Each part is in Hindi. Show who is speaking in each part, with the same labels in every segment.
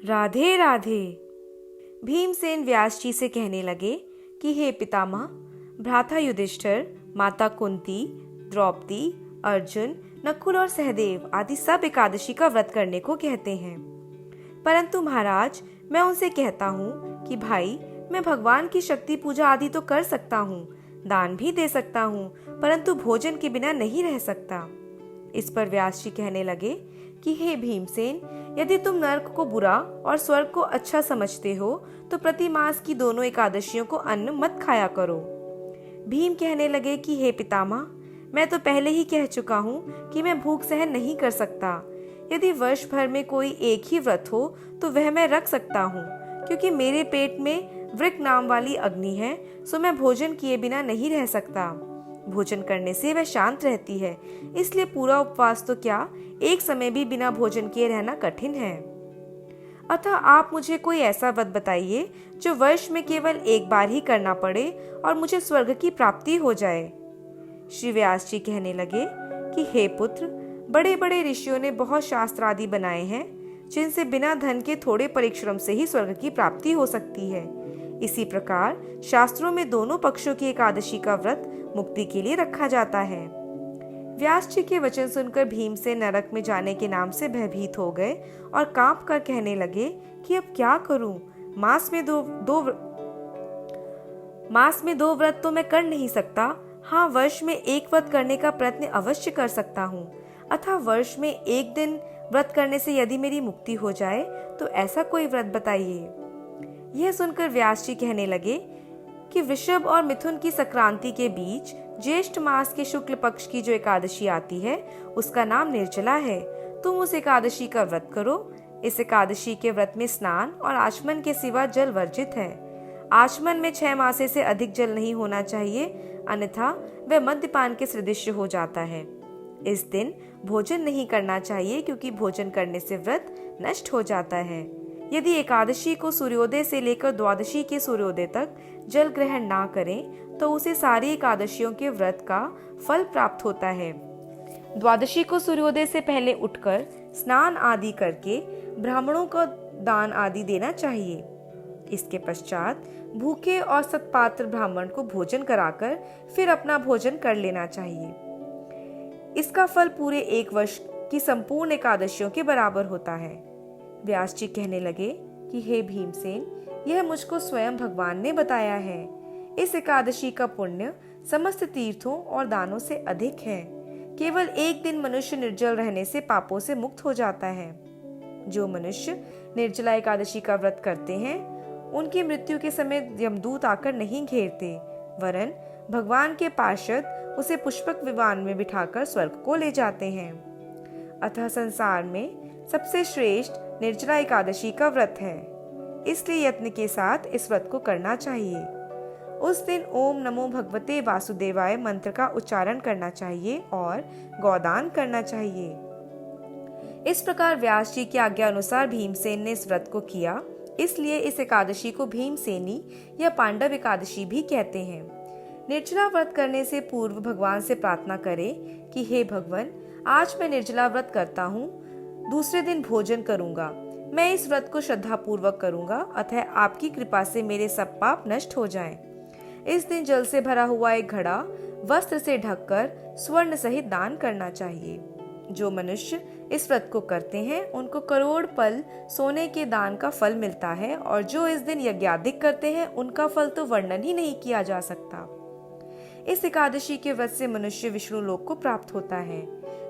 Speaker 1: राधे राधे। भीमसेन व्यास जी से कहने लगे कि हे पितामह, भ्राता युधिष्ठिर, माता कुंती, द्रौपदी, अर्जुन, नकुल और सहदेव आदि सब एकादशी का व्रत करने को कहते हैं। परंतु महाराज, मैं उनसे कहता हूँ कि भाई, मैं भगवान की शक्ति पूजा आदि तो कर सकता हूँ, दान भी दे सकता हूँ, परंतु भोजन के बिना नहीं रह सकता। इस पर व्यास जी कहने लगे कि हे भीमसेन, यदि तुम नरक को बुरा और स्वर्ग को अच्छा समझते हो तो प्रति मास की दोनों एकादशियों को अन्न मत खाया करो। भीम कहने लगे कि हे पितामह, मैं तो पहले ही कह चुका हूँ कि मैं भूख सहन नहीं कर सकता। यदि वर्ष भर में कोई एक ही व्रत हो तो वह मैं रख सकता हूँ, क्योंकि मेरे पेट में वृक नाम वाली अग्नि है, सो मैं भोजन किए बिना नहीं रह सकता। भोजन करने से वह शांत रहती है, इसलिए पूरा उपवास तो क्या, एक समय भी बिना भोजन किए रहना कठिन है। अतः आप मुझे कोई ऐसा व्रत बताइए जो वर्ष में केवल एक बार ही करना पड़े और मुझे स्वर्ग की प्राप्ति हो जाए। श्री व्यास जी कहने लगे कि हे पुत्र, बड़े बड़े ऋषियों ने बहुत शास्त्र आदि बनाए हैं जिनसे बिना धन के थोड़े परिश्रम से ही स्वर्ग की प्राप्ति हो सकती है। इसी प्रकार शास्त्रों में दोनों पक्षों की एकादशी का व्रत मुक्ति के लिए रखा जाता है। व्यास जी के वचन सुनकर भीमसेन नरक में जाने के नाम से भयभीत हो गए और कांप कर कहने लगे कि अब क्या करूं? मास में दो व्रत तो मैं कर नहीं सकता। हाँ, वर्ष में एक व्रत करने का प्रयत्न अवश्य कर सकता हूँ। अतः वर्ष में एक दिन व्रत करने से यदि मेरी मुक्ति हो जाए तो ऐसा कोई व्रत बताइए। यह सुनकर व्यास जी कहने लगे कि वृषभ और मिथुन की संक्रांति के बीच ज्येष्ठ मास के शुक्ल पक्ष की जो एकादशी आती है उसका नाम निर्जला है। तुम उस एकादशी का व्रत करो। इस एकादशी के व्रत में स्नान और आचमन के सिवा जल वर्जित है। आचमन में 6 मासे से अधिक जल नहीं होना चाहिए, अन्यथा वह मद्यपान के सदृश हो जाता है। इस दिन भोजन नहीं करना चाहिए, क्योंकि भोजन करने से व्रत नष्ट हो जाता है। यदि एकादशी को सूर्योदय से लेकर द्वादशी के सूर्योदय तक जल ग्रहण ना करें तो उसे सारी एकादशियों के व्रत का फल प्राप्त होता है। द्वादशी को सूर्योदय से पहले उठकर स्नान आदि करके ब्राह्मणों को दान आदि देना चाहिए। इसके पश्चात भूखे और सत्पात्र ब्राह्मण को भोजन कराकर फिर अपना भोजन कर लेना चाहिए। इसका फल पूरे एक वर्ष की संपूर्ण एकादशियों के बराबर होता है। व्यास जी कहने लगे कि हे भीमसेन, यह मुझको स्वयं भगवान ने बताया है। इस एकादशी का पुण्य समस्त तीर्थों और दानों से अधिक है। केवल एक दिन मनुष्य निर्जल रहने से पापों से मुक्त हो जाता है। जो मनुष्य निर्जला एकादशी का व्रत करते हैं उनकी मृत्यु के समय यमदूत आकर नहीं घेरते, वरन भगवान के पार्षद उसे पुष्पक विमान में बिठाकर स्वर्ग को ले जाते हैं। अतः संसार में सबसे श्रेष्ठ निर्जला एकादशी का व्रत है, इसलिए यत्न के साथ इस व्रत को करना चाहिए। उस दिन ओम नमो भगवते वासुदेवाय मंत्र का उच्चारण करना चाहिए और गौदान करना चाहिए। इस प्रकार व्यास जी की आज्ञा अनुसार भीमसेन ने इस व्रत को किया, इसलिए इस एकादशी को भीमसेनी या पांडव एकादशी भी कहते हैं। निर्जला व्रत करने से पूर्व भगवान से प्रार्थना करें कि हे भगवान, आज मैं निर्जला व्रत करता हूँ, दूसरे दिन भोजन करूंगा। मैं इस व्रत को श्रद्धा पूर्वक करूंगा, अतः आपकी कृपा से मेरे सब पाप नष्ट हो जाएं। इस दिन जल से भरा हुआ एक घड़ा वस्त्र से ढककर स्वर्ण सहित दान करना चाहिए। जो मनुष्य इस व्रत को करते हैं उनको करोड़ पल सोने के दान का फल मिलता है, और जो इस दिन यज्ञादिक करते हैं उनका फल तो वर्णन ही नहीं किया जा सकता। इस एकादशी के व्रत से मनुष्य विष्णु लोक को प्राप्त होता है।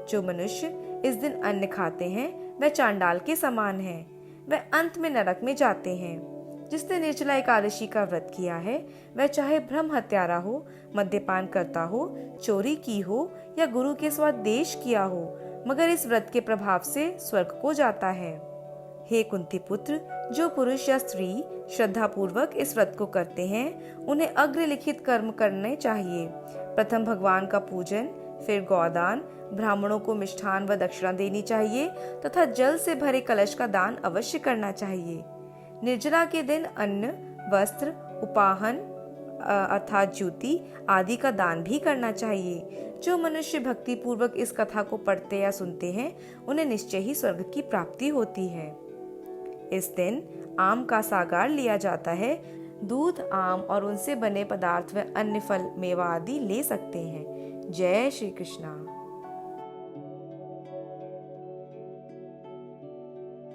Speaker 1: जो मनुष्य इस दिन अन्न खाते हैं वह चांडाल के समान है, वह अंत में नरक में जाते हैं। जिसने निर्जला एकादशी का व्रत किया है वह चाहे ब्रह्म हत्यारा हो, मद्यपान करता हो, चोरी की हो या गुरु के साथ देश किया हो, मगर इस व्रत के प्रभाव से स्वर्ग को जाता है। हे कुंती पुत्र, जो पुरुष या स्त्री श्रद्धा पूर्वक इस व्रत को करते हैं उन्हें अग्रलिखित कर्म करने चाहिए। प्रथम भगवान का पूजन, फिर गौदान, ब्राह्मणों को मिष्ठान व दक्षिणा देनी चाहिए तथा जल से भरे कलश का दान अवश्य करना चाहिए। निर्जला के दिन अन्न, वस्त्र, उपाहन अर्थात ज्योति आदि का दान भी करना चाहिए। जो मनुष्य भक्ति पूर्वक इस कथा को पढ़ते या सुनते हैं उन्हें निश्चय ही स्वर्ग की प्राप्ति होती है। इस दिन आम का सागार लिया जाता है। दूध, आम और उनसे बने पदार्थ व अन्य फल, मेवा आदि ले सकते हैं। जय श्री कृष्णा।